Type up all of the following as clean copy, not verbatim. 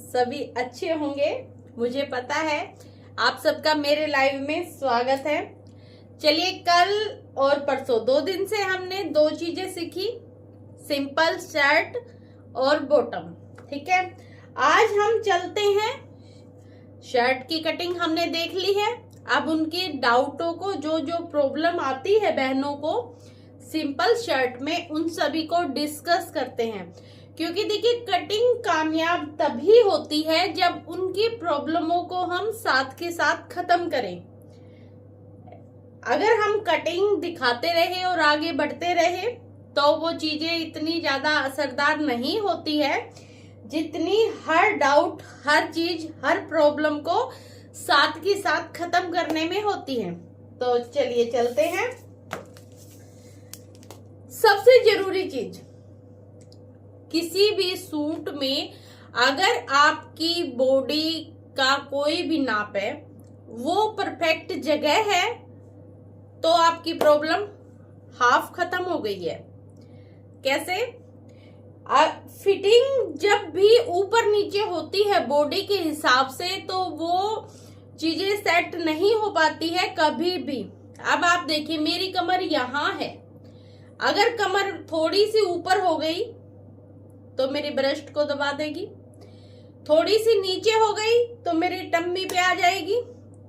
सभी अच्छे होंगे, मुझे पता है। आप सबका मेरे लाइव में स्वागत है। चलिए, कल और परसों 2 दिन से हमने 2 चीजें सीखी, सिंपल शर्ट और बॉटम। ठीक है, आज हम चलते हैं। शर्ट की कटिंग हमने देख ली है। अब उनके डाउटों को, जो प्रॉब्लम आती है बहनों को सिंपल शर्ट में, उन सभी को डिस्कस करते हैं। क्योंकि देखिए, कटिंग कामयाब तभी होती है जब उनकी प्रॉब्लमों को हम साथ के साथ खत्म करें। अगर हम कटिंग दिखाते रहे और आगे बढ़ते रहे तो वो चीजें इतनी ज्यादा असरदार नहीं होती है जितनी हर डाउट, हर चीज, हर प्रॉब्लम को साथ के साथ खत्म करने में होती है। तो चलिए चलते हैं। सबसे जरूरी चीज, किसी भी सूट में अगर आपकी बॉडी का कोई भी नाप है, वो परफेक्ट जगह है, तो आपकी प्रॉब्लम हाफ खत्म हो गई है। कैसे? फिटिंग जब भी ऊपर नीचे होती है बॉडी के हिसाब से, तो वो चीजें सेट नहीं हो पाती है कभी भी। अब आप देखिए, मेरी कमर यहाँ है, अगर कमर थोड़ी सी ऊपर हो गई तो मेरी ब्रेस्ट को दबा देगी, थोड़ी सी नीचे हो गई तो मेरी टम्मी पे आ जाएगी,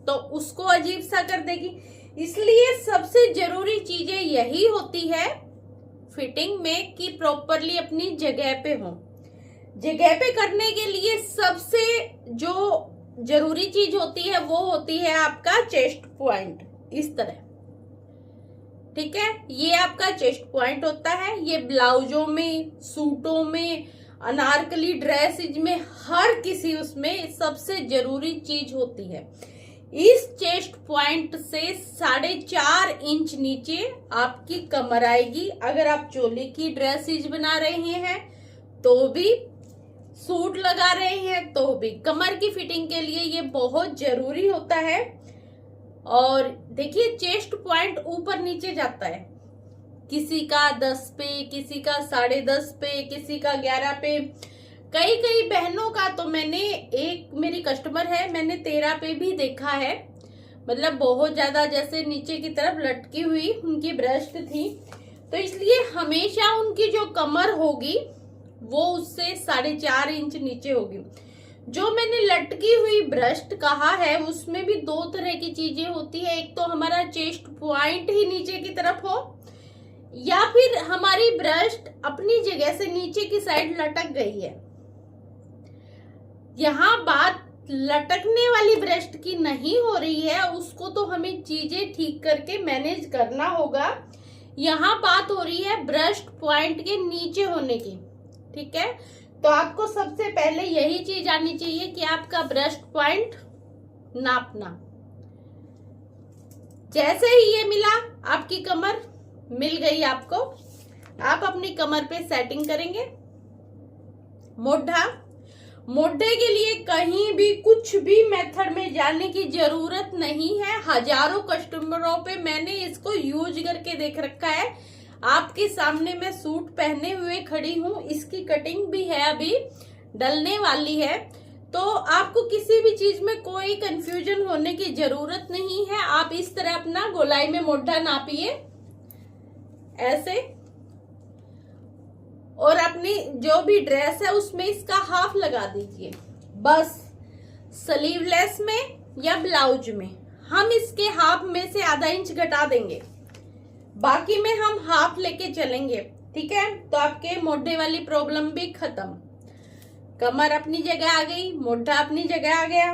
तो उसको अजीब सा कर देगी। इसलिए सबसे जरूरी चीजें यही होती है फिटिंग में कि प्रॉपरली अपनी जगह पे हो। जगह पे करने के लिए सबसे जो जरूरी चीज होती है वो होती है आपका चेस्ट पॉइंट। इस तरह, ठीक है, ये आपका चेस्ट पॉइंट होता है। ये ब्लाउजों में, सूटों में, अनारकली ड्रेसेज में, हर किसी उसमें सबसे जरूरी चीज होती है। इस चेस्ट पॉइंट से 4.5 इंच नीचे आपकी कमर आएगी। अगर आप चोली की ड्रेसेज बना रहे हैं तो भी, सूट लगा रहे हैं तो भी, कमर की फिटिंग के लिए ये बहुत जरूरी होता है। और देखिए, चेस्ट पॉइंट ऊपर नीचे जाता है, किसी का 10 पे, किसी का 10.5 पे, किसी का 11 पे, कई बहनों का तो मैंने, एक मेरी कस्टमर है, मैंने 13 पे भी देखा है। मतलब बहुत ज्यादा जैसे नीचे की तरफ लटकी हुई उनकी ब्रेस्ट थी। तो इसलिए हमेशा उनकी जो कमर होगी वो उससे 4.5 इंच नीचे होगी। जो मैंने लटकी हुई ब्रेस्ट कहा है, उसमें भी 2 तरह की चीजें होती है। एक तो हमारा चेस्ट पॉइंट ही नीचे की तरफ हो, या फिर हमारी ब्रेस्ट अपनी जगह से नीचे की साइड लटक गई है। यहाँ बात लटकने वाली ब्रेस्ट की नहीं हो रही है, उसको तो हमें चीजें ठीक करके मैनेज करना होगा। यहाँ बात हो रही है ब्रेस्ट पॉइंट के नीचे होने की। ठीक है, तो आपको सबसे पहले यही चीज आनी चाहिए कि आपका ब्रेस्ट पॉइंट नापना। जैसे ही ये मिला, आपकी कमर मिल गई आपको, आप अपनी कमर पे सेटिंग करेंगे। मोढे के लिए कहीं भी कुछ भी मेथड में जाने की जरूरत नहीं है। हजारों कस्टमरों पे मैंने इसको यूज करके देख रखा है। आपके सामने मैं सूट पहने हुए खड़ी हूँ, इसकी कटिंग भी है, अभी डलने वाली है। तो आपको किसी भी चीज में कोई कंफ्यूजन होने की जरूरत नहीं है। आप इस तरह अपना गोलाई में मोढा नापिए ऐसे, और अपनी जो भी ड्रेस है उसमें इसका हाफ लगा दीजिए। बस स्लीवलेस में या ब्लाउज में हम इसके हाफ में से ½ इंच घटा देंगे, बाकी में हम हाफ लेके चलेंगे। ठीक है, तो आपके मोढे वाली प्रॉब्लम भी खत्म। कमर अपनी जगह आ गई, मोढा अपनी जगह आ गया।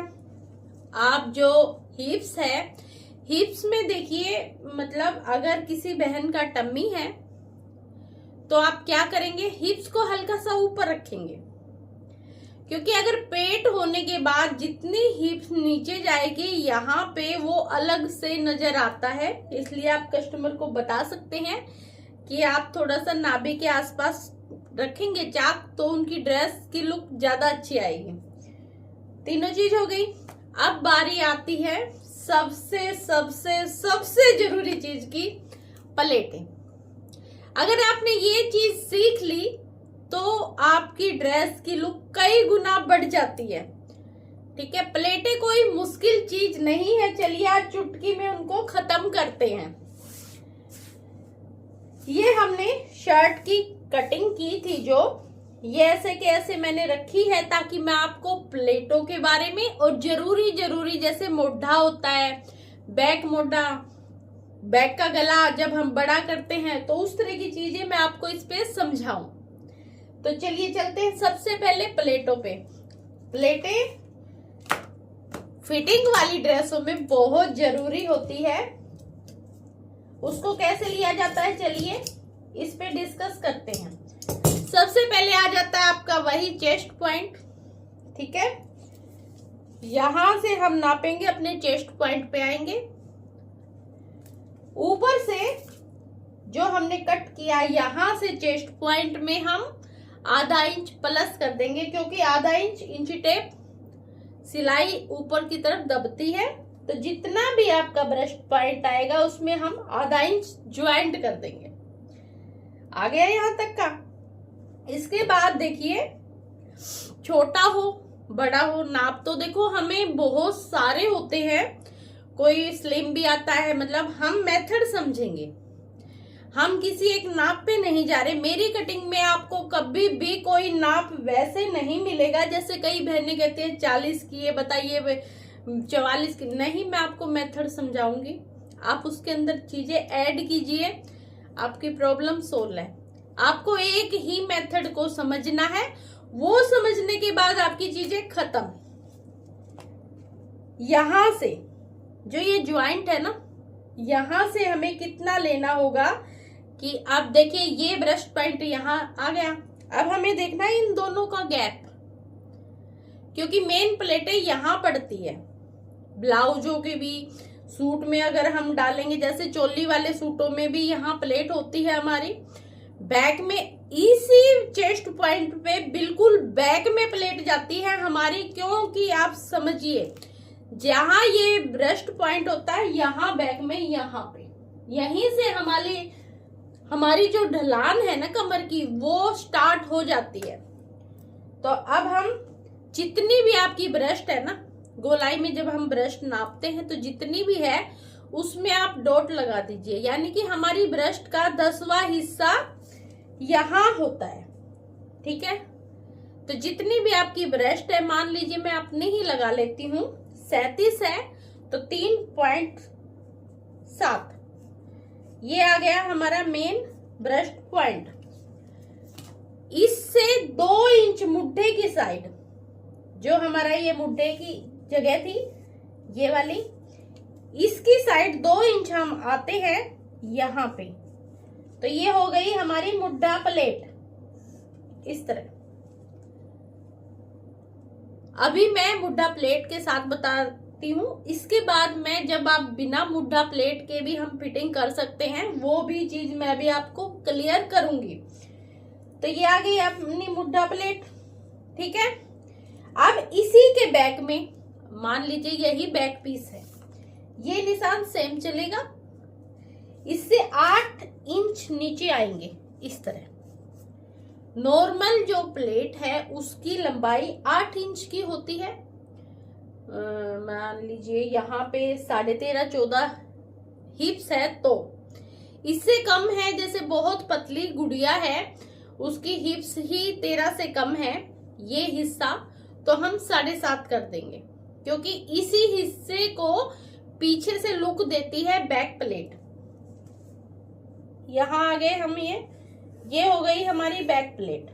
आप जो हिप्स है, हिप्स में देखिए, मतलब अगर किसी बहन का टम्मी है तो आप क्या करेंगे, हिप्स को हल्का सा ऊपर रखेंगे। क्योंकि अगर पेट होने के बाद जितनी हिप्स नीचे जाएगी, यहाँ पे वो अलग से नजर आता है। इसलिए आप कस्टमर को बता सकते हैं कि आप थोड़ा सा नाभि के आसपास रखेंगे चाक, तो उनकी ड्रेस की लुक ज्यादा अच्छी आएगी। तीनों चीज हो गई। अब बारी आती है सबसे सबसे सबसे जरूरी चीज की, प्लेटें। अगर आपने ये चीज सीख ली तो आपकी ड्रेस की लुक कई गुना बढ़ जाती है। ठीक है, प्लेटें कोई मुश्किल चीज नहीं है। चलिए आज चुटकी में उनको खत्म करते हैं। ये हमने शर्ट की कटिंग की थी, जो ये ऐसे के ऐसे मैंने रखी है ताकि मैं आपको प्लेटों के बारे में और जरूरी जैसे मोढ़ा होता है, बैक मोढ़ा, बैक का गला जब हम बड़ा करते हैं तो उस तरह की चीजें मैं आपको इस पे समझाऊं। तो चलिए चलते हैं सबसे पहले प्लेटों पे। प्लेटें फिटिंग वाली ड्रेसों में बहुत जरूरी होती है। उसको कैसे लिया जाता है चलिए इस पे डिस्कस करते हैं। सबसे पहले आ जाता है आपका वही चेस्ट पॉइंट। ठीक है, यहां से हम नापेंगे, अपने चेस्ट पॉइंट पे आएंगे। ऊपर से जो हमने कट किया यहां से चेस्ट पॉइंट में हम आधा इंच प्लस कर देंगे, क्योंकि आधा इंच इंची टेप सिलाई ऊपर की तरफ दबती है। तो जितना भी आपका ब्रेस्ट पॉइंट आएगा उसमें हम आधा इंच ज्वाइंट कर देंगे। आ गया यहां तक का। इसके बाद देखिए, छोटा हो बड़ा हो, नाप तो देखो हमें बहुत सारे होते हैं, कोई स्लिम भी आता है। मतलब हम मेथड समझेंगे, हम किसी एक नाप पे नहीं जा रहे। मेरी कटिंग में आपको कभी भी कोई नाप वैसे नहीं मिलेगा जैसे कई बहनें कहती है 40 की है, बताइए 44 की। नहीं, मैं आपको मेथड समझाऊंगी, आप उसके अंदर चीजें ऐड कीजिए, आपकी प्रॉब्लम सोल्व है। आपको एक ही मेथड को समझना है, वो समझने के बाद आपकी चीजें खत्म। यहां से जो ये ज्वाइंट है ना, यहां से हमें कितना लेना होगा कि आप देखिए ये ब्रेस्ट पॉइंट यहां आ गया। अब हमें देखना है इन दोनों का गैप, क्योंकि मेन प्लेटें यहां पड़ती है। ब्लाउजों के भी, सूट में अगर हम डालेंगे, जैसे चोली वाले सूटों में भी यहाँ प्लेट होती है हमारी। बैक में इसी चेस्ट पॉइंट पे बिल्कुल बैक में प्लेट जाती है हमारी, क्योंकि आप समझिए जहां ये ब्रेस्ट पॉइंट होता है यहाँ बैक में, यहाँ पे यहीं से हमारी जो ढलान है ना कमर की, वो स्टार्ट हो जाती है। तो अब हम जितनी भी आपकी ब्रेस्ट है ना, गोलाई में जब हम ब्रेस्ट नापते हैं तो जितनी भी है उसमें आप डॉट लगा दीजिए, यानी कि हमारी ब्रेस्ट का 10वां हिस्सा यहां होता है। ठीक है, तो जितनी भी आपकी ब्रेस्ट है, मान लीजिए मैं अपनी ही लगा लेती हूँ, 37 है तो 3.7 ये आ गया हमारा मेन ब्रेस्ट पॉइंट। इससे 2 इंच मुड्ढे की साइड, जो हमारा ये मुड्ढे की जगह थी ये वाली, इसकी साइड 2 इंच हम आते हैं यहां पे। तो ये हो गई हमारी मुड्ढा प्लेट इस तरह। अभी मैं मुड्ढा प्लेट के साथ बताती हूँ, इसके बाद मैं जब आप बिना मुड्ढा प्लेट के भी हम फिटिंग कर सकते हैं, वो भी चीज मैं भी आपको क्लियर करूंगी। तो ये आ गई अपनी मुड्ढा प्लेट। ठीक है, अब इसी के बैक में मान लीजिए यही बैक पीस है, ये निशान सेम चलेगा। इससे 8 इंच नीचे आएंगे इस तरह। नॉर्मल जो प्लेट है उसकी लंबाई 8 इंच की होती है। मान लीजिए यहाँ पे 13.5-14 हिप्स है, तो इससे कम है। जैसे बहुत पतली गुड़िया है उसकी हिप्स ही 13 से कम है ये हिस्सा, तो हम 7.5 कर देंगे, क्योंकि इसी हिस्से को पीछे से लुक देती है बैक प्लेट। यहां आ गए हम, ये हो गई हमारी बैक प्लेट।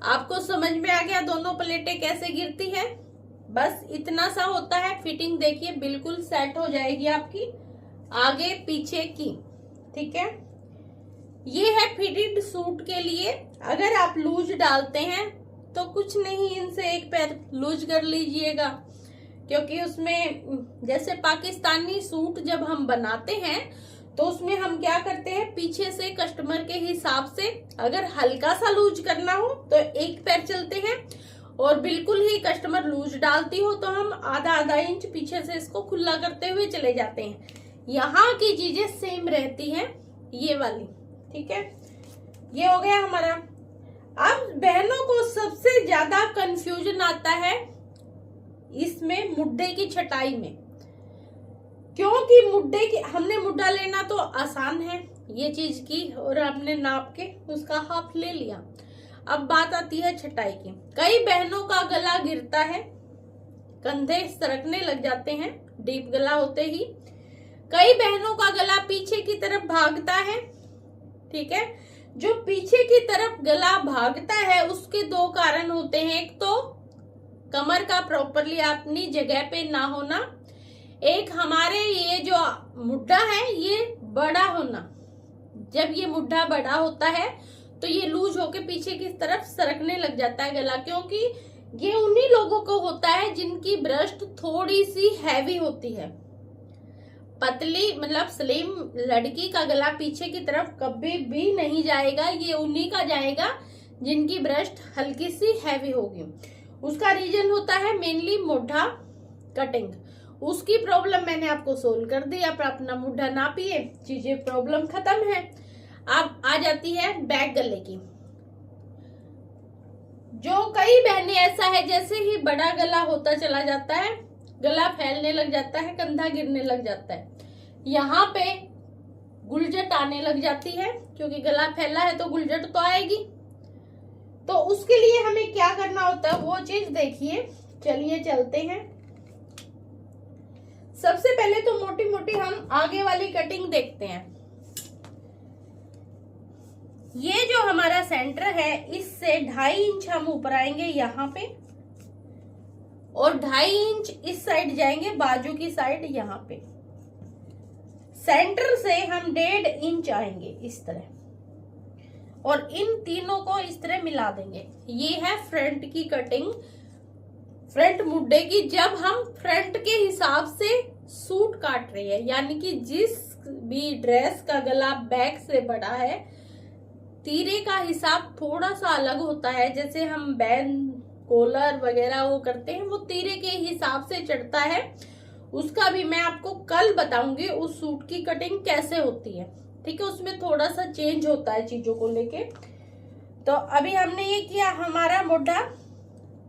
आपको समझ में आ गया दोनों प्लेटें कैसे गिरती है? बस इतना सा होता है। फिटिंग देखिए बिल्कुल सेट हो जाएगी आपकी आगे पीछे की। ठीक है, ये है फिटेड सूट के लिए। अगर आप लूज डालते हैं तो कुछ नहीं, इनसे एक पैर लूज कर लीजिएगा, क्योंकि उसमें जैसे पाकिस्तानी सूट जब हम बनाते हैं तो उसमें हम क्या करते हैं, पीछे से कस्टमर के हिसाब से अगर हल्का सा लूज करना हो तो एक पैर चलते हैं, और बिल्कुल ही कस्टमर लूज डालती हो तो हम आधा इंच पीछे से इसको खुला करते हुए चले जाते हैं। यहाँ की चीजें सेम रहती हैं ये वाली। ठीक है, ये हो गया हमारा। अब बहनों को सबसे ज्यादा कंफ्यूजन आता है इसमें मुड्ढे की छटाई में, क्योंकि मुड्ढे की हमने मुड्ढा लेना तो आसान है ये चीज की, और हमने नाप के उसका हाफ ले लिया। अब बात आती है छटाई की। कई बहनों का गला गिरता है, कंधे सरकने लग जाते हैं डीप गला होते ही। कई बहनों का गला पीछे की तरफ भागता है। ठीक है, जो पीछे की तरफ गला भागता है उसके दो कारण होते हैं। एक तो कमर का प्रॉपरली अपनी जगह पे ना होना, एक हमारे ये जो मुड्ढा है ये बड़ा होना। जब ये मुड्ढा बड़ा होता है तो ये लूज होके पीछे की तरफ सरकने लग जाता है गला, क्योंकि ये उन्हीं लोगों को होता है जिनकी ब्रेस्ट थोड़ी सी हैवी होती है। पतली मतलब स्लिम लड़की का गला पीछे की तरफ कभी भी नहीं जाएगा, ये उन्हीं का जाएगा जिनकी ब्रेस्ट हल्की सी हैवी होगी। उसका रीजन होता है मेनली मुड्ढा कटिंग। उसकी प्रॉब्लम मैंने आपको सोल्व कर दी। आप अपना मुड्ढा नापिए, चीजें प्रॉब्लम खत्म है। अब आ जाती है बैक गले की। जो कई बहनें ऐसा है जैसे ही बड़ा गला होता चला जाता है गला फैलने लग जाता है, कंधा गिरने लग जाता है, यहाँ पे गुलजट आने लग जाती है, क्योंकि गला फैला है तो गुलजट तो आएगी। तो उसके लिए हमें क्या करना होता है वो चीज देखिए। चलिए चलते हैं। सबसे पहले तो मोटी मोटी हम आगे वाली कटिंग देखते हैं। ये जो हमारा सेंटर है इससे 2.5 इंच हम ऊपर आएंगे यहाँ पे, और 2.5 इंच इस साइड जाएंगे बाजू की साइड यहाँ पे। सेंटर से हम 1.5 इंच आएंगे इस तरह, और इन तीनों को इस तरह मिला देंगे। ये है फ्रंट की कटिंग, फ्रंट मुड्ढे की। जब हम फ्रंट के हिसाब से सूट काट रहे हैं, यानी कि जिस भी ड्रेस का गला बैक से बड़ा है, तीरे का हिसाब थोड़ा सा अलग होता है। जैसे हम बैंड कॉलर वगैरह वो करते हैं, वो तीरे के हिसाब से चढ़ता है। उसका भी मैं आपको कल बताऊंगी उस सूट की कटिंग कैसे होती है। ठीक है, उसमें थोड़ा सा चेंज होता है चीजों को लेके। तो अभी हमने ये किया, हमारा मुड्ढा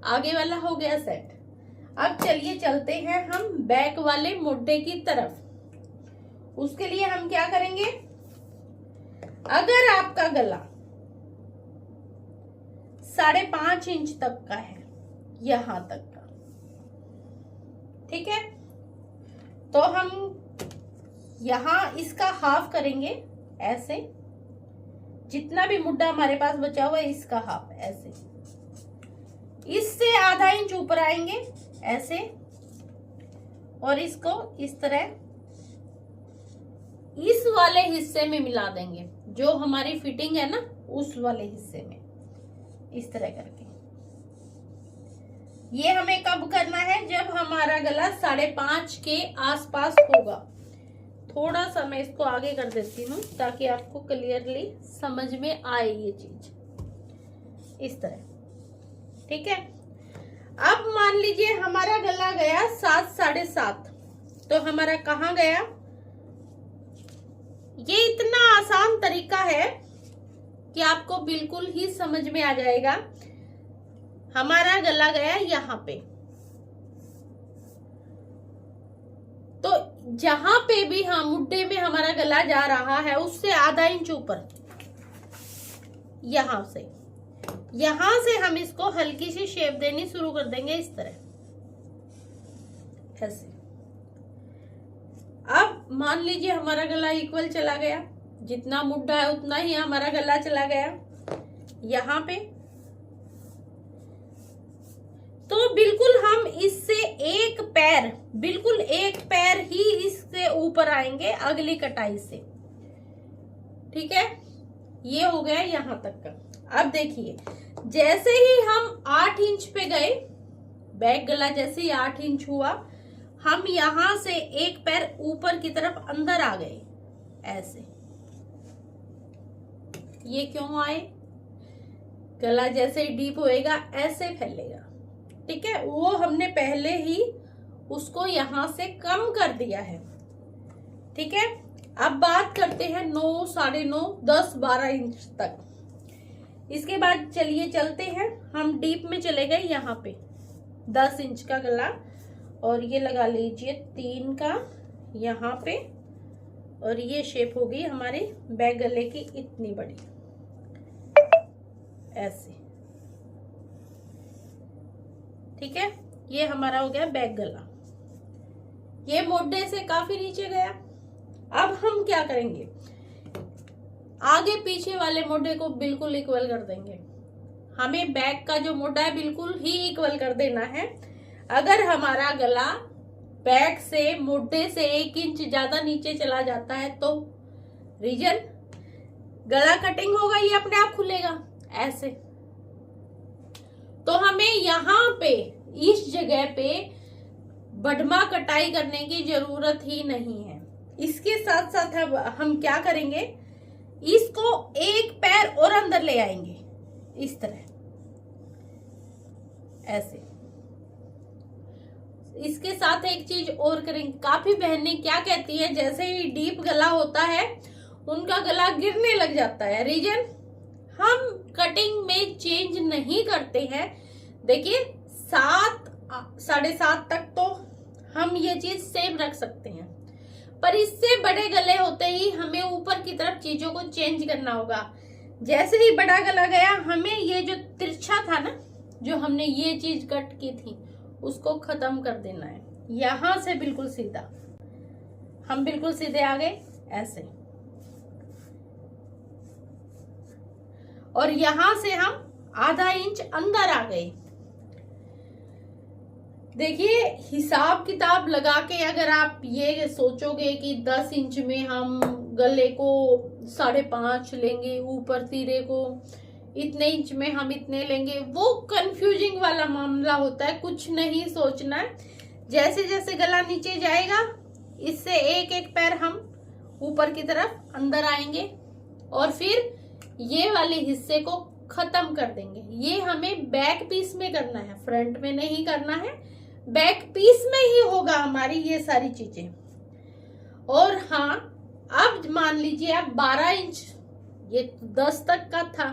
आगे वाला हो गया सेट। अब चलिए चलते हैं हम बैक वाले मुड्ढे की तरफ। उसके लिए हम क्या करेंगे, अगर आपका गला 5.5 इंच तक का है, यहां तक का, ठीक है, तो हम यहां इसका हाफ करेंगे ऐसे। जितना भी मुड्ढा हमारे पास बचा हुआ है इसका हाफ ऐसे। इससे आधा इंच ऊपर आएंगे ऐसे, और इसको इस तरह इस वाले हिस्से में मिला देंगे, जो हमारी फिटिंग है ना उस वाले हिस्से में, इस तरह करके। ये हमें कब करना है, जब हमारा गला 5.5 के आसपास होगा। थोड़ा सा मैं इसको आगे कर देती हूँ ताकि आपको क्लियरली समझ में आए ये चीज, इस तरह। ठीक है, अब मान लीजिए हमारा गला गया 7 साढ़े 7, तो हमारा कहाँ गया। ये इतना आसान तरीका है कि आपको बिल्कुल ही समझ में आ जाएगा। हमारा गला गया यहाँ पे, तो जहां पे भी हम मुड्ढे में हमारा गला जा रहा है उससे आधा इंच ऊपर, यहां से हम इसको हल्की सी शेप देनी शुरू कर देंगे इस तरह ऐसे। अब मान लीजिए हमारा गला इक्वल चला गया, जितना मुड्ढा है उतना ही हमारा गला चला गया यहाँ पे। तो बिल्कुल हम इससे बिल्कुल एक पैर ही इससे ऊपर आएंगे अगली कटाई से। ठीक है, ये हो गया यहाँ तक का। अब देखिए, जैसे ही हम 8 इंच पे गए, बैक गला जैसे ही 8 इंच हुआ, हम यहां से एक पैर ऊपर की तरफ अंदर आ गए ऐसे। ये क्यों आए, गला जैसे ही डीप होएगा ऐसे फैलेगा। ठीक है, वो हमने पहले ही उसको यहां से कम कर दिया है। ठीक है, अब बात करते हैं 9, 9.5, 10, 12 इंच तक। इसके बाद चलिए चलते हैं हम डीप में, चले गए यहाँ पे 10 इंच का गला, और ये लगा लीजिए 3 का यहाँ पे, और ये शेप होगी हमारे बैक गले की इतनी बड़ी, ऐसे। ठीक है, ये हमारा हो गया बैक गला। ये मोढे से काफी नीचे गया। अब हम क्या करेंगे, आगे पीछे वाले मोढे को बिल्कुल इक्वल कर देंगे। हमें बैक का जो मोढा है बिल्कुल ही इक्वल कर देना है। अगर हमारा गला बैक से मोढे से 1 इंच ज्यादा नीचे चला जाता है तो रीजन गला कटिंग होगा, ये अपने आप खुलेगा ऐसे। तो हमें यहाँ पे इस जगह पे बढ़मा कटाई करने की जरूरत ही नहीं है। इसके साथ साथ हम क्या करेंगे, इसको एक पैर और अंदर ले आएंगे इस तरह, ऐसे। इसके साथ एक चीज और करेंगे, काफी बहनें क्या कहती है, जैसे ही डीप गला होता है उनका गला गिरने लग जाता है। रीजन हम कटिंग में चेंज नहीं करते हैं। देखिए 7 साढ़े 7 तक तो हम ये चीज सेम रख सकते हैं, पर इससे बड़े गले होते ही हमें ऊपर की तरफ चीजों को चेंज करना होगा। जैसे ही बड़ा गला गया, हमें ये जो तिरछा था ना, जो हमने ये चीज कट की थी, उसको खत्म कर देना है। यहां से बिल्कुल सीधा, हम बिल्कुल सीधे आ गए ऐसे, और यहां से हम आधा इंच अंदर आ गए। देखिए हिसाब किताब लगा के अगर आप ये सोचोगे कि 10 इंच में हम गले को 5.5 लेंगे, ऊपर तीरे को इतने इंच में हम इतने लेंगे, वो कंफ्यूजिंग वाला मामला होता है। कुछ नहीं सोचना है, जैसे जैसे गला नीचे जाएगा इससे एक एक पैर हम ऊपर की तरफ अंदर आएंगे, और फिर ये वाले हिस्से को खत्म कर देंगे। ये हमें बैक पीस में करना है, फ्रंट में नहीं करना है, बैक पीस में ही होगा हमारी ये सारी चीजें। और हाँ, अब मान लीजिए आप 12 इंच, ये 10 तक का था,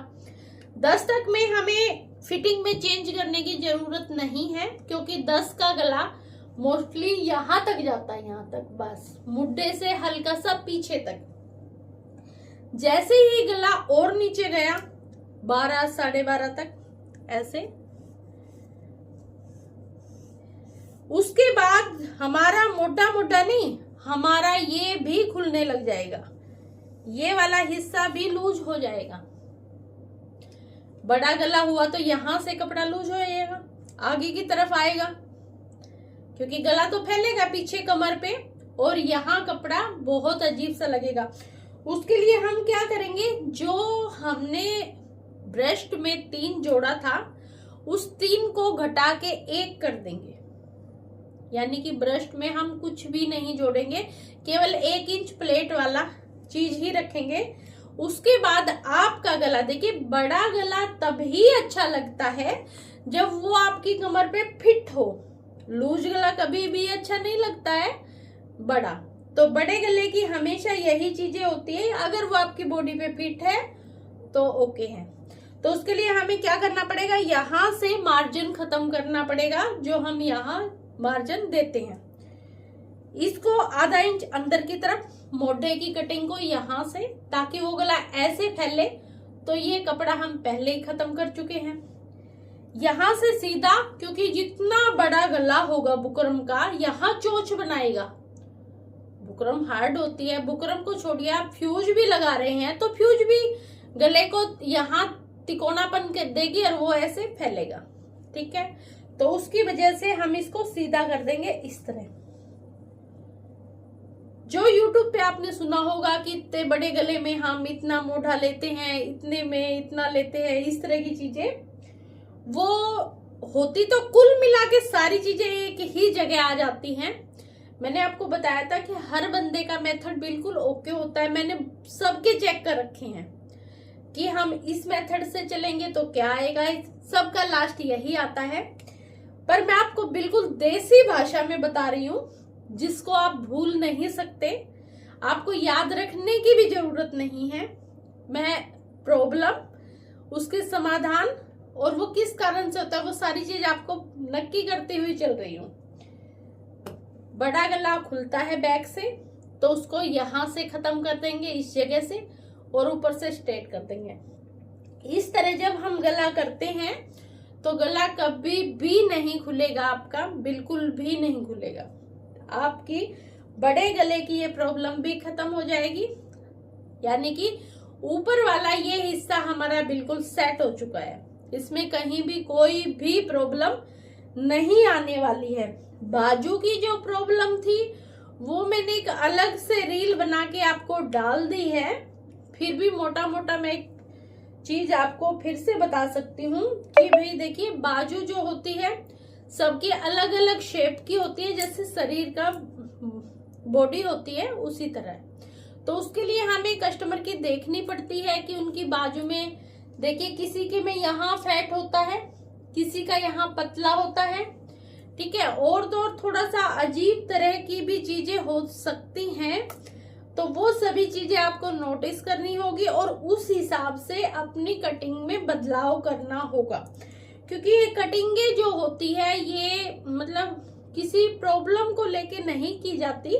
10 तक में हमें फिटिंग में चेंज करने की जरूरत नहीं है, क्योंकि 10 का गला मोस्टली यहां तक जाता है, यहां तक बस, मुड्ढे से हल्का सा पीछे तक। जैसे ही गला और नीचे गया 12 साढ़े 12 तक ऐसे, उसके बाद हमारा मोटा मोटा नहीं, हमारा ये भी खुलने लग जाएगा, ये वाला हिस्सा भी लूज हो जाएगा। बड़ा गला हुआ तो यहां से कपड़ा लूज हो जाएगा, आगे की तरफ आएगा, क्योंकि गला तो फैलेगा पीछे कमर पे, और यहाँ कपड़ा बहुत अजीब सा लगेगा। उसके लिए हम क्या करेंगे, जो हमने ब्रेस्ट में 3 जोड़ा था, उस 3 को घटा के 1 कर देंगे। यानी कि ब्रेस्ट में हम कुछ भी नहीं जोड़ेंगे, केवल 1 इंच प्लेट वाला चीज ही रखेंगे। उसके बाद आपका गला, देखिए बड़ा गला तभी अच्छा लगता है जब वो आपकी कमर पे फिट हो। लूज गला कभी भी अच्छा नहीं लगता है बड़ा। तो बड़े गले की हमेशा यही चीजें होती है, अगर वो आपकी बॉडी पे फिट है तो ओके है। तो उसके लिए हमें क्या करना पड़ेगा, यहाँ से मार्जिन खत्म करना पड़ेगा, जो हम यहाँ मार्जिन देते हैं। इसको आधा इंच अंदर की तरफ, मोढे की कटिंग को यहाँ से, ताकि वो गला ऐसे फैले। तो ये कपड़ा हम पहले ही खत्म कर चुके हैं। यहाँ से सीधा, क्योंकि जितना बड़ा गला होगा बुकरम का, यहाँ चोंच बनाएगा। बुकरम हार्ड होती है, बुकरम को छोड़िए, आप फ्यूज भी लगा रहे हैं तो फ्यूज भी गले को यहाँ तिकोनापन देगी और वो ऐसे फैलेगा। ठीक है, तो उसकी वजह से हम इसको सीधा कर देंगे इस तरह। जो YouTube पे आपने सुना होगा कि इतने बड़े गले में हम इतना मोटा लेते हैं, इतने में इतना लेते हैं, इस तरह की चीजें, वो होती तो कुल मिला के सारी चीजें एक ही जगह आ जाती हैं। मैंने आपको बताया था कि हर बंदे का मेथड बिल्कुल ओके होता है। मैंने सबके चेक कर रखे हैं कि हम इस मेथड से चलेंगे तो क्या आएगा, सबका लास्ट यही आता है। पर मैं आपको बिल्कुल देसी भाषा में बता रही हूँ, जिसको आप भूल नहीं सकते, आपको याद रखने की भी जरूरत नहीं है। मैं प्रॉब्लम उसके समाधान और वो किस कारण से होता है, वो सारी चीज आपको नक्की करते हुए चल रही हूँ। बड़ा गला खुलता है बैक से, तो उसको यहां से खत्म कर देंगे इस जगह से, और ऊपर से स्ट्रेट कर देंगे। इस तरह जब हम गला करते हैं तो गला कभी भी नहीं खुलेगा आपका, बिल्कुल भी नहीं खुलेगा। आपकी बड़े गले की ये प्रॉब्लम भी खत्म हो जाएगी, यानी कि ऊपर वाला ये हिस्सा हमारा बिल्कुल सेट हो चुका है, इसमें कहीं भी कोई भी प्रॉब्लम नहीं आने वाली है। बाजू की जो प्रॉब्लम थी वो मैंने एक अलग से रील बना के आपको डाल दी है, फिर भी मोटा मोटा मैं एक चीज आपको फिर से बता सकती हूँ कि भाई देखिए, बाजू जो होती है सबकी अलग अलग शेप की होती है, जैसे शरीर का बॉडी होती है उसी तरह। तो उसके लिए हमें कस्टमर की देखनी पड़ती है कि उनकी बाजू में देखिए, किसी के में यहाँ फैट होता है, किसी का यहाँ पतला होता है, ठीक है, और तो और थोड़ा सा अजीब तरह की भी चीजें हो सकती हैं। तो वो सभी चीजें आपको नोटिस करनी होगी और उस हिसाब से अपनी कटिंग में बदलाव करना होगा, क्योंकि ये कटिंगें जो होती है ये मतलब किसी प्रॉब्लम को लेके नहीं की जाती,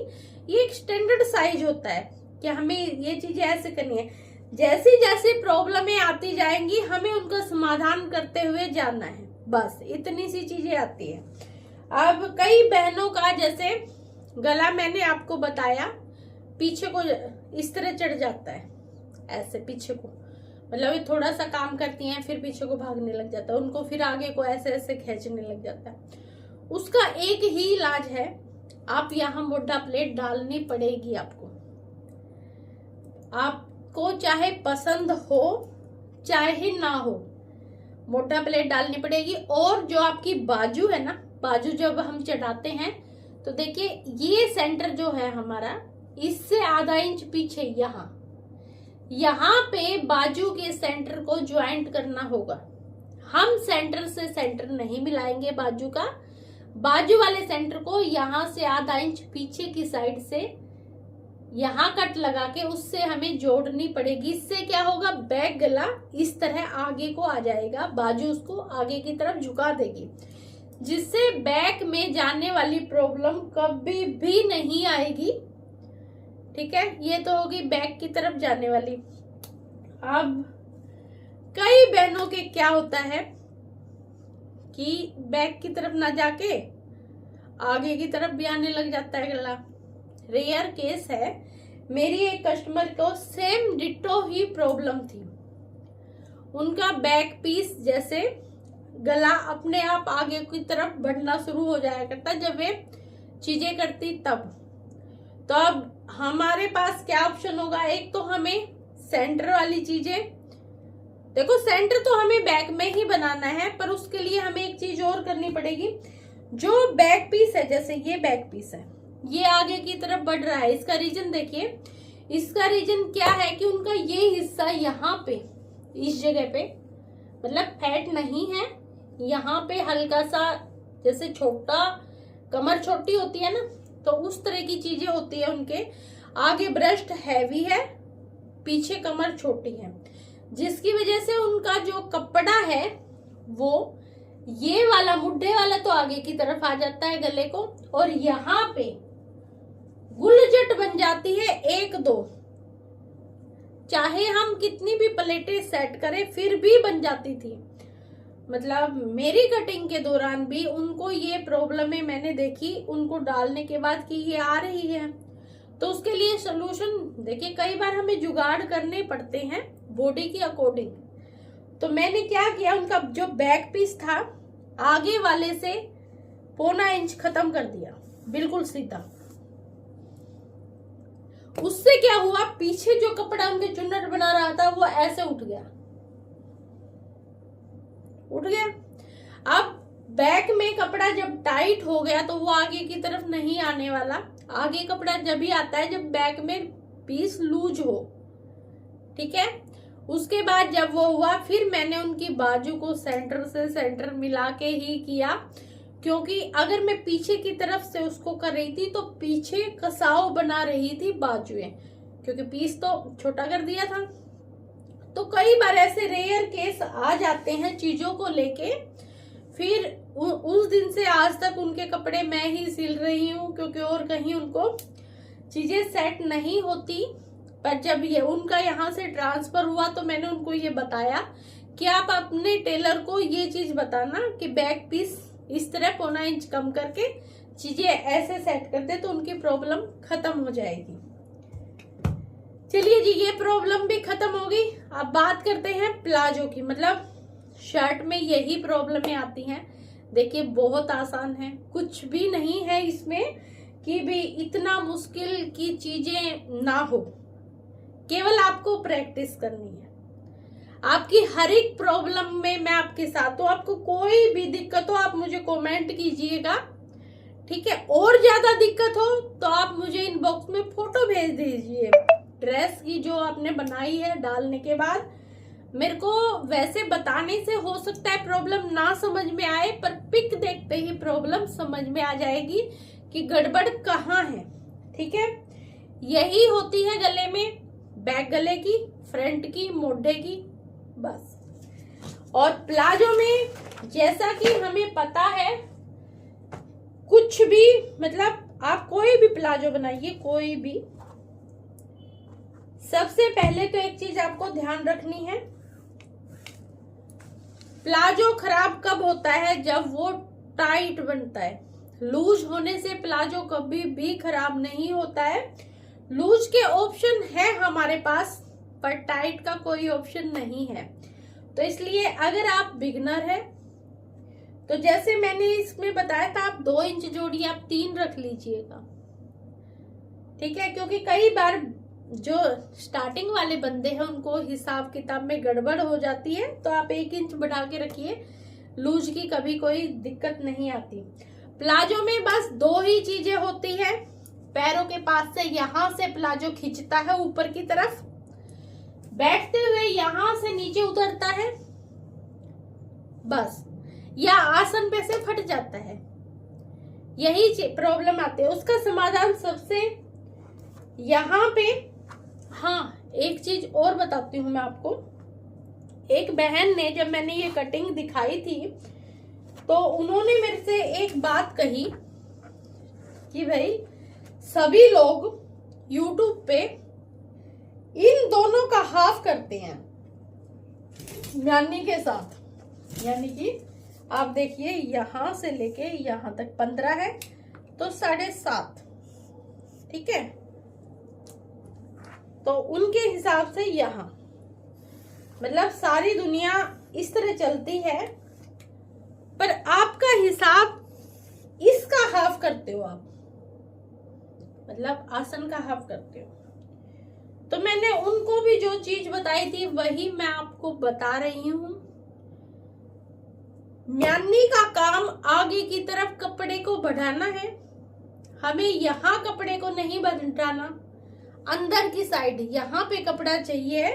ये एक स्टैंडर्ड साइज होता है कि हमें ये चीजें ऐसे करनी है। जैसी जैसी प्रॉब्लमें आती जाएंगी हमें उनका समाधान करते हुए जाना है, बस इतनी सी चीजें आती है। अब कई बहनों का जैसे गला मैंने आपको बताया पीछे को इस तरह चढ़ जाता है, ऐसे पीछे को, मतलब ये थोड़ा सा काम करती हैं फिर पीछे को भागने लग जाता है, उनको फिर आगे को ऐसे ऐसे खींचने लग जाता है। उसका एक ही इलाज है, आप यहाँ मोटा प्लेट डालनी पड़ेगी आपको चाहे पसंद हो चाहे ना हो, मोटा प्लेट डालनी पड़ेगी। और जो आपकी बाजू है ना, बाजू जब हम चढ़ाते हैं तो देखिए ये सेंटर जो है हमारा, इससे आधा इंच पीछे यहाँ पे बाजू के सेंटर को ज्वाइंट करना होगा। हम सेंटर से सेंटर नहीं मिलाएंगे बाजू का, बाजू वाले सेंटर को यहाँ से आधा इंच पीछे की साइड से यहाँ कट लगा के उससे हमें जोड़नी पड़ेगी। इससे क्या होगा, बैक गला इस तरह आगे को आ जाएगा, बाजू उसको आगे की तरफ झुका देगी, जिससे बैक में जाने वाली प्रॉब्लम कभी भी नहीं आएगी, ठीक है। ये तो होगी बैक की तरफ जाने वाली। अब कई बहनों के क्या होता है कि बैक की तरफ ना जाके आगे की तरफ भी आने लग जाता है गला। रेयर केस है, मेरी एक कस्टमर को सेम डिट्टो ही प्रॉब्लम थी। उनका बैक पीस जैसे गला अपने आप आगे की तरफ बढ़ना शुरू हो जाया करता जब वे चीजें करती तब। तो अब हमारे पास क्या ऑप्शन होगा, एक तो हमें सेंटर वाली चीजें, देखो सेंटर तो हमें बैक में ही बनाना है, पर उसके लिए हमें एक चीज और करनी पड़ेगी। जो बैक पीस है, जैसे ये बैक पीस है, ये आगे की तरफ बढ़ रहा है, इसका रीजन देखिए, इसका रीजन क्या है कि उनका ये हिस्सा यहाँ पे इस जगह पे मतलब फैट नहीं है, यहाँ पे हल्का सा जैसे छोटा, कमर छोटी होती है ना, तो उस तरह की चीजें होती है उनके। आगे ब्रेस्ट हैवी है, पीछे कमर छोटी है, जिसकी वजह से उनका जो कपड़ा है वो ये वाला मुड्ढे वाला तो आगे की तरफ आ जाता है गले को, और यहाँ पे गुलजट बन जाती है एक दो, चाहे हम कितनी भी प्लेटें सेट करें फिर भी बन जाती थी। मतलब मेरी कटिंग के दौरान भी उनको ये प्रॉब्लमें मैंने देखी, उनको डालने के बाद कि ये आ रही है। तो उसके लिए सोल्यूशन देखिए, कई बार हमें जुगाड़ करने पड़ते हैं बॉडी की अकॉर्डिंग। तो मैंने क्या किया, उनका जो बैक पीस था आगे वाले से 1.25 इंच खत्म कर दिया, बिल्कुल सीधा। उससे क्या हुआ, पीछे जो कपड़ा उनके चुन्नट बना रहा था वो ऐसे उठ गया। अब बैक में कपड़ा जब टाइट हो गया तो वो आगे की तरफ नहीं आने वाला। आगे कपड़ा जब ही आता है जब बैक में पीस लूज हो, ठीक है। उसके बाद जब वो हुआ, फिर मैंने उनकी बाजू को सेंटर से सेंटर मिला के ही किया, क्योंकि अगर मैं पीछे की तरफ से उसको कर रही थी तो पीछे कसाव बना रही थी बाजुएं, क्योंकि पीस तो छोटा कर दिया था। तो कई बार ऐसे रेयर केस आ जाते हैं चीजों को लेके, फिर उस दिन से आज तक उनके कपड़े मैं ही सिल रही हूँ, क्योंकि और कहीं उनको चीजें सेट नहीं होती। पर जब ये उनका यहाँ से ट्रांसफर हुआ तो मैंने उनको ये बताया कि आप अपने टेलर को ये चीज बताना कि बैक पीस इस तरह 1.25 इंच कम करके चीजें ऐसे सेट कर दे, तो उनकी प्रॉब्लम खत्म हो जाएगी। चलिए जी, ये प्रॉब्लम भी खत्म हो गई। अब बात करते हैं प्लाजो की, मतलब शर्ट में यही प्रॉब्लमें आती हैं। देखिए बहुत आसान है, कुछ भी नहीं है इसमें कि भी इतना मुश्किल की चीजें ना हो, केवल आपको प्रैक्टिस करनी है। आपकी हर एक प्रॉब्लम में मैं आपके साथ हूं, आपको कोई भी दिक्कत हो आप मुझे कमेंट कीजिएगा, ठीक है। और ज्यादा दिक्कत हो तो आप मुझे इनबॉक्स में फोटो भेज दीजिए ड्रेस की जो आपने बनाई है डालने के बाद। मेरे को वैसे बताने से हो सकता है प्रॉब्लम ना समझ में आए, पर पिक देखते ही प्रॉब्लम समझ में आ जाएगी कि गड़बड़ कहाँ है, ठीक है। यही होती है गले में, बैक गले की, फ्रंट की, मोढे की, बस। और प्लाजो में जैसा कि हमें पता है, कुछ भी मतलब आप कोई भी प्लाजो बनाइए, कोई भी, सबसे पहले तो एक चीज आपको ध्यान रखनी है, प्लाजो खराब कब होता है? जब वो टाइट बनता है। लूज होने से प्लाजो कभी भी खराब नहीं होता है। लूज के ऑप्शन है हमारे पास, पर टाइट का कोई ऑप्शन नहीं है। तो इसलिए अगर आप बिगनर है तो जैसे मैंने इसमें बताया था, आप 2 इंच जोड़िए, आप 3 रख लीजिएगा, ठीक है। क्योंकि कई बार जो स्टार्टिंग वाले बंदे हैं उनको हिसाब किताब में गड़बड़ हो जाती है, तो आप 1 इंच बढ़ा के रखिए, लूज की कभी कोई दिक्कत नहीं आती। प्लाजो में बस 2 ही चीजें होती है, पैरों के पास से यहां से प्लाजो खिंचता है ऊपर की तरफ, बैठते हुए यहां से नीचे उतरता है बस, या आसन पे से फट जाता है, यही प्रॉब्लम आती है। उसका समाधान सबसे यहाँ पे, हाँ एक चीज और बताती हूँ मैं आपको। एक बहन ने, जब मैंने ये कटिंग दिखाई थी तो उन्होंने मेरे से एक बात कही कि भाई सभी लोग YouTube पे इन दोनों का हाफ करते हैं म्यानी के साथ, यानी कि आप देखिए यहां से लेके यहां तक 15 है तो 7.5, ठीक है। तो उनके हिसाब से यहां, मतलब सारी दुनिया इस तरह चलती है, पर आपका हिसाब इसका हाफ करते हो आप, मतलब आसन का हाफ करते हो। तो मैंने उनको भी जो चीज बताई थी वही मैं आपको बता रही हूं। म्यानी का काम आगे की तरफ कपड़े को बढ़ाना है, हमें यहाँ कपड़े को नहीं बढ़ाना, अंदर की साइड यहाँ पे कपड़ा चाहिए,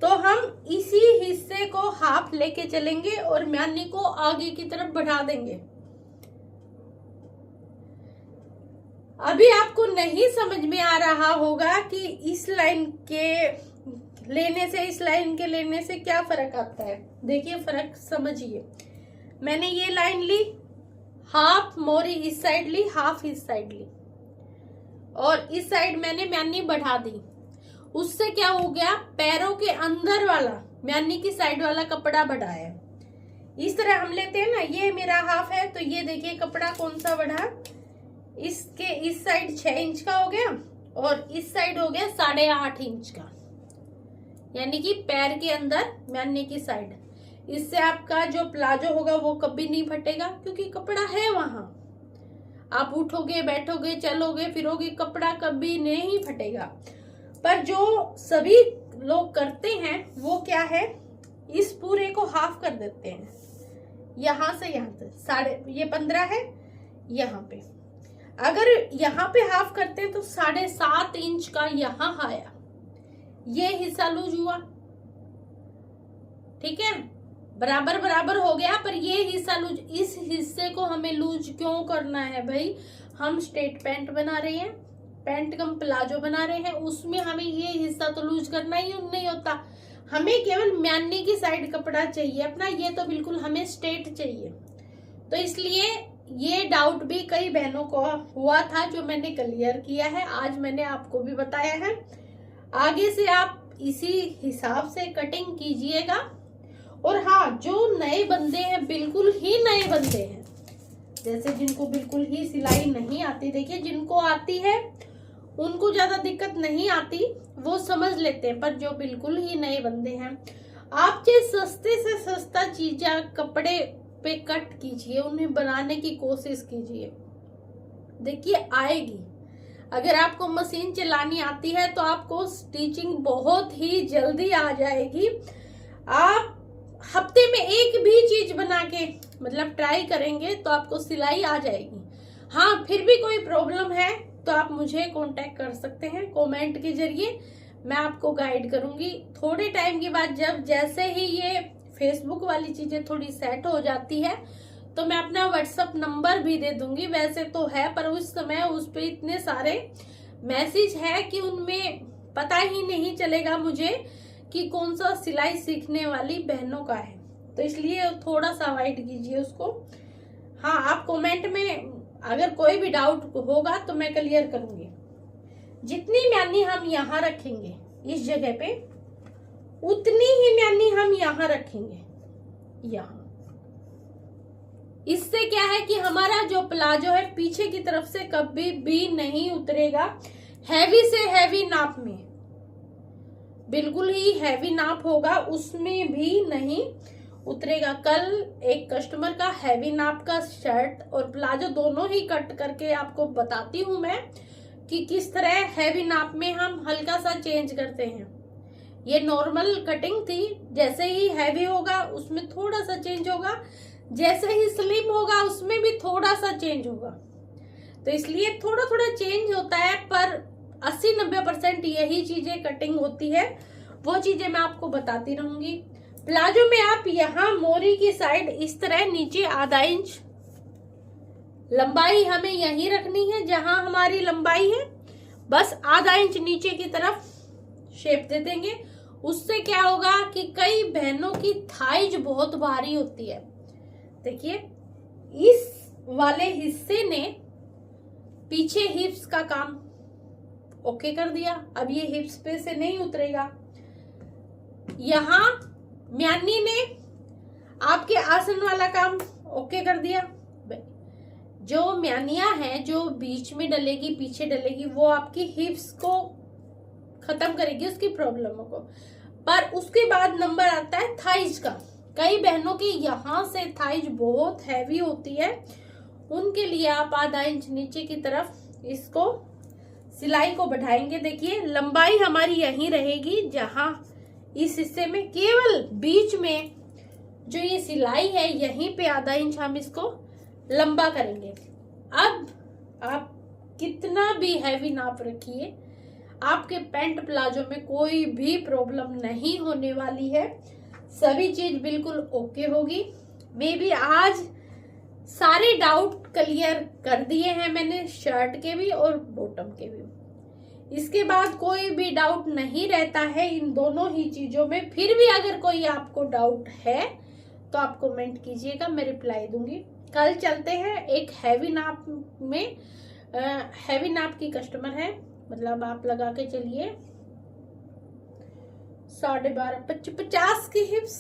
तो हम इसी हिस्से को हाफ लेके चलेंगे और म्यानी को आगे की तरफ बढ़ा देंगे। अभी आपको नहीं समझ में आ रहा होगा कि इस लाइन के लेने से इस लाइन के लेने से क्या फर्क आता है। देखिए फर्क समझिए, मैंने ये लाइन ली, हाफ मोरी इस साइड ली, हाफ इस साइड ली, और इस साइड मैंने म्यानी बढ़ा दी। उससे क्या हो गया, पैरों के अंदर वाला म्यानी की साइड वाला कपड़ा बढ़ा है। इस तरह हम लेते हैं ना, ये मेरा हाफ है, तो ये देखिए कपड़ा कौन सा बढ़ा, इसके इस साइड 6 इंच का हो गया और इस साइड हो गया 8.5 इंच का, यानी कि पैर के अंदर म्यानी की साइड। इससे आपका जो प्लाजो होगा वो कभी नहीं फटेगा, क्योंकि कपड़ा है वहां। आप उठोगे, बैठोगे, चलोगे, फिरोगे, कपड़ा कभी नहीं फटेगा। पर जो सभी लोग करते हैं वो क्या है, इस पूरे को हाफ कर देते हैं, यहां से यहां तक ये 15 है, यहाँ पे अगर यहाँ पे हाफ करते हैं तो 7.5 इंच का यहाँ आया, ये हिस्सा लूज हुआ, ठीक है, बराबर बराबर हो गया, पर ये हिस्सा लूज। इस हिस्से को हमें लूज क्यों करना है भाई, हम स्ट्रेट पैंट बना रहे हैं, पैंट कम प्लाजो बना रहे हैं, उसमें हमें ये हिस्सा तो लूज करना ही नहीं होता। हमें केवल म्यानी की साइड कपड़ा चाहिए अपना, ये तो बिल्कुल हमें स्ट्रेट चाहिए। तो इसलिए ये डाउट भी कई बहनों को हुआ था जो मैंने क्लियर किया है, आज मैंने आपको भी बताया है। आगे से आप इसी हिसाब से कटिंग कीजिएगा। और हाँ, जो नए बंदे हैं, बिल्कुल ही नए बंदे हैं, जैसे जिनको बिल्कुल ही सिलाई नहीं आती, देखिए जिनको आती है उनको ज्यादा दिक्कत नहीं आती, वो समझ लेते हैं, पर जो बिल्कुल ही नए बंदे हैं, आप चाहे सस्ते से सस्ता चीज कपड़े पे कट कीजिए, उन्हें बनाने की कोशिश कीजिए, देखिए आएगी। अगर आपको मशीन चलानी आती है तो आपको स्टिचिंग बहुत ही जल्दी आ जाएगी। आप हफ्ते में एक भी चीज बना के मतलब ट्राई करेंगे तो आपको सिलाई आ जाएगी। हाँ, फिर भी कोई प्रॉब्लम है तो आप मुझे कांटेक्ट कर सकते हैं कमेंट के जरिए, मैं आपको गाइड करूंगी। थोड़े टाइम के बाद जब जैसे ही ये फेसबुक वाली चीजें थोड़ी सेट हो जाती है तो मैं अपना व्हाट्सएप नंबर भी दे दूंगी, वैसे तो है पर उस समय उस पे इतने सारे मैसेज है कि उनमें पता ही नहीं चलेगा मुझे कि कौन सा सिलाई सीखने वाली बहनों का है, तो इसलिए थोड़ा सा अवॉइड कीजिए उसको। हाँ, आप कमेंट में अगर कोई भी डाउट होगा तो मैं क्लियर करूंगी। जितनी म्यानी हम यहाँ रखेंगे इस जगह पे, उतनी ही म्यानी हम यहाँ रखेंगे यहाँ। इससे क्या है कि हमारा जो प्लाजो है पीछे की तरफ से कभी भी नहीं उतरेगा। हैवी से हैवी नाप में, बिल्कुल ही हैवी नाप होगा उसमें भी नहीं उतरेगा। कल एक कस्टमर का हैवी नाप का शर्ट और प्लाजो दोनों ही कट करके आपको बताती हूँ मैं कि किस तरह हैवी नाप में हम हल्का सा चेंज करते हैं। ये नॉर्मल कटिंग थी, जैसे ही हैवी होगा उसमें थोड़ा सा चेंज होगा, जैसे ही स्लिम होगा उसमें भी थोड़ा सा चेंज होगा। तो इसलिए थोड़ा थोड़ा चेंज होता है, पर 80-90% यही चीजें कटिंग होती है, वो चीजें मैं आपको बताती रहूंगी। प्लाजो में आप यहाँ मोरी की साइड इस तरह नीचे आधा इंच लंबाई हमें यहीं रखनी है, जहां हमारी लंबाई है बस आधा इंच नीचे की तरफ शेप दे देंगे। उससे क्या होगा कि कई बहनों की थाइज बहुत भारी होती है। देखिए इस वाले हिस्से ने पीछे हिप्स का काम ओके कर दिया, अब ये हिप्स पे से नहीं उतरेगा। यहाँ म्यानी ने आपके आसन वाला काम ओके कर दिया। जो म्यानियां हैं जो बीच में डलेगी पीछे डलेगी, वो आपकी हिप्स को खत्म करेगी, उसकी प्रॉब्लमों को। पर उसके बाद नंबर आता है थाइज का। कई बहनों की यहाँ से थाइज बहुत हैवी होती है, उनके लिए आप आधा इंच नीचे की तरफ इसको सिलाई को बढ़ाएंगे। देखिए लंबाई हमारी यहीं रहेगी, जहां इस हिस्से में केवल बीच में जो ये सिलाई है यहीं पे आधा इंच हम इसको लंबा करेंगे। अब आप कितना भी हैवी नाप रखिए, आपके पैंट प्लाजो में कोई भी प्रॉब्लम नहीं होने वाली है, सभी चीज बिल्कुल ओके होगी। मे बी आज सारे डाउट क्लियर कर दिए हैं मैंने, शर्ट के भी और बॉटम के भी। इसके बाद कोई भी डाउट नहीं रहता है इन दोनों ही चीजों में। फिर भी अगर कोई आपको डाउट है तो आप कमेंट कीजिएगा, मैं रिप्लाई दूंगी। कल चलते हैं एक हैवी नाप में। हैवी नाप की कस्टमर है, मतलब आप लगा के चलिए 12.5-50 की हिप्स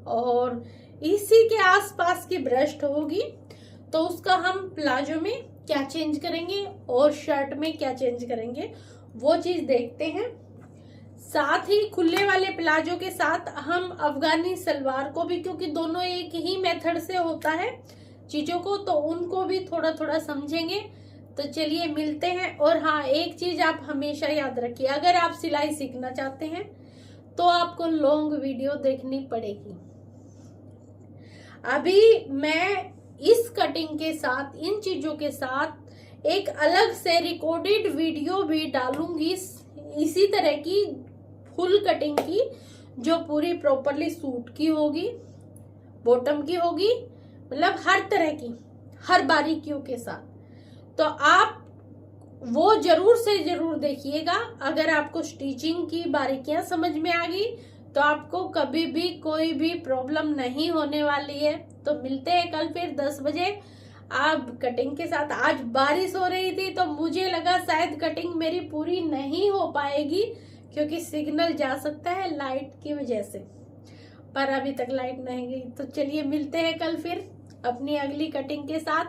और इसी के आसपास की ब्रेस्ट होगी। तो उसका हम प्लाजो में क्या चेंज करेंगे और शर्ट में क्या चेंज करेंगे वो चीज देखते हैं। साथ ही खुले वाले प्लाजो के साथ हम अफगानी सलवार को भी, क्योंकि दोनों एक ही मेथड से होता है चीजों को, तो उनको भी थोड़ा थोड़ा समझेंगे। तो चलिए मिलते हैं। और हाँ, एक चीज आप हमेशा याद रखिए, अगर आप सिलाई सीखना चाहते हैं तो आपको लॉन्ग वीडियो देखनी पड़ेगी। अभी मैं इस कटिंग के साथ, इन चीजों के साथ एक अलग से रिकॉर्डेड वीडियो भी डालूंगी इसी तरह की फुल कटिंग की, जो पूरी प्रॉपरली सूट की होगी, बॉटम की होगी, मतलब हर तरह की, हर बारीकियों के साथ। तो आप वो जरूर से जरूर देखिएगा। अगर आपको स्टिचिंग की बारीकियां समझ में आ गई तो आपको कभी भी कोई भी प्रॉब्लम नहीं होने वाली है। तो मिलते हैं कल फिर 10 बजे आप कटिंग के साथ। आज बारिश हो रही थी तो मुझे लगा शायद कटिंग मेरी पूरी नहीं हो पाएगी, क्योंकि सिग्नल जा सकता है लाइट की वजह से, पर अभी तक लाइट नहीं गई। तो चलिए मिलते हैं कल फिर अपनी अगली कटिंग के साथ,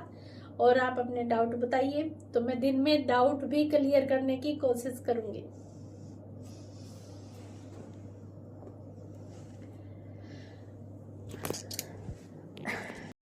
और आप अपने डाउट बताइए, तो मैं दिन में डाउट भी क्लियर करने की कोशिश करूंगी।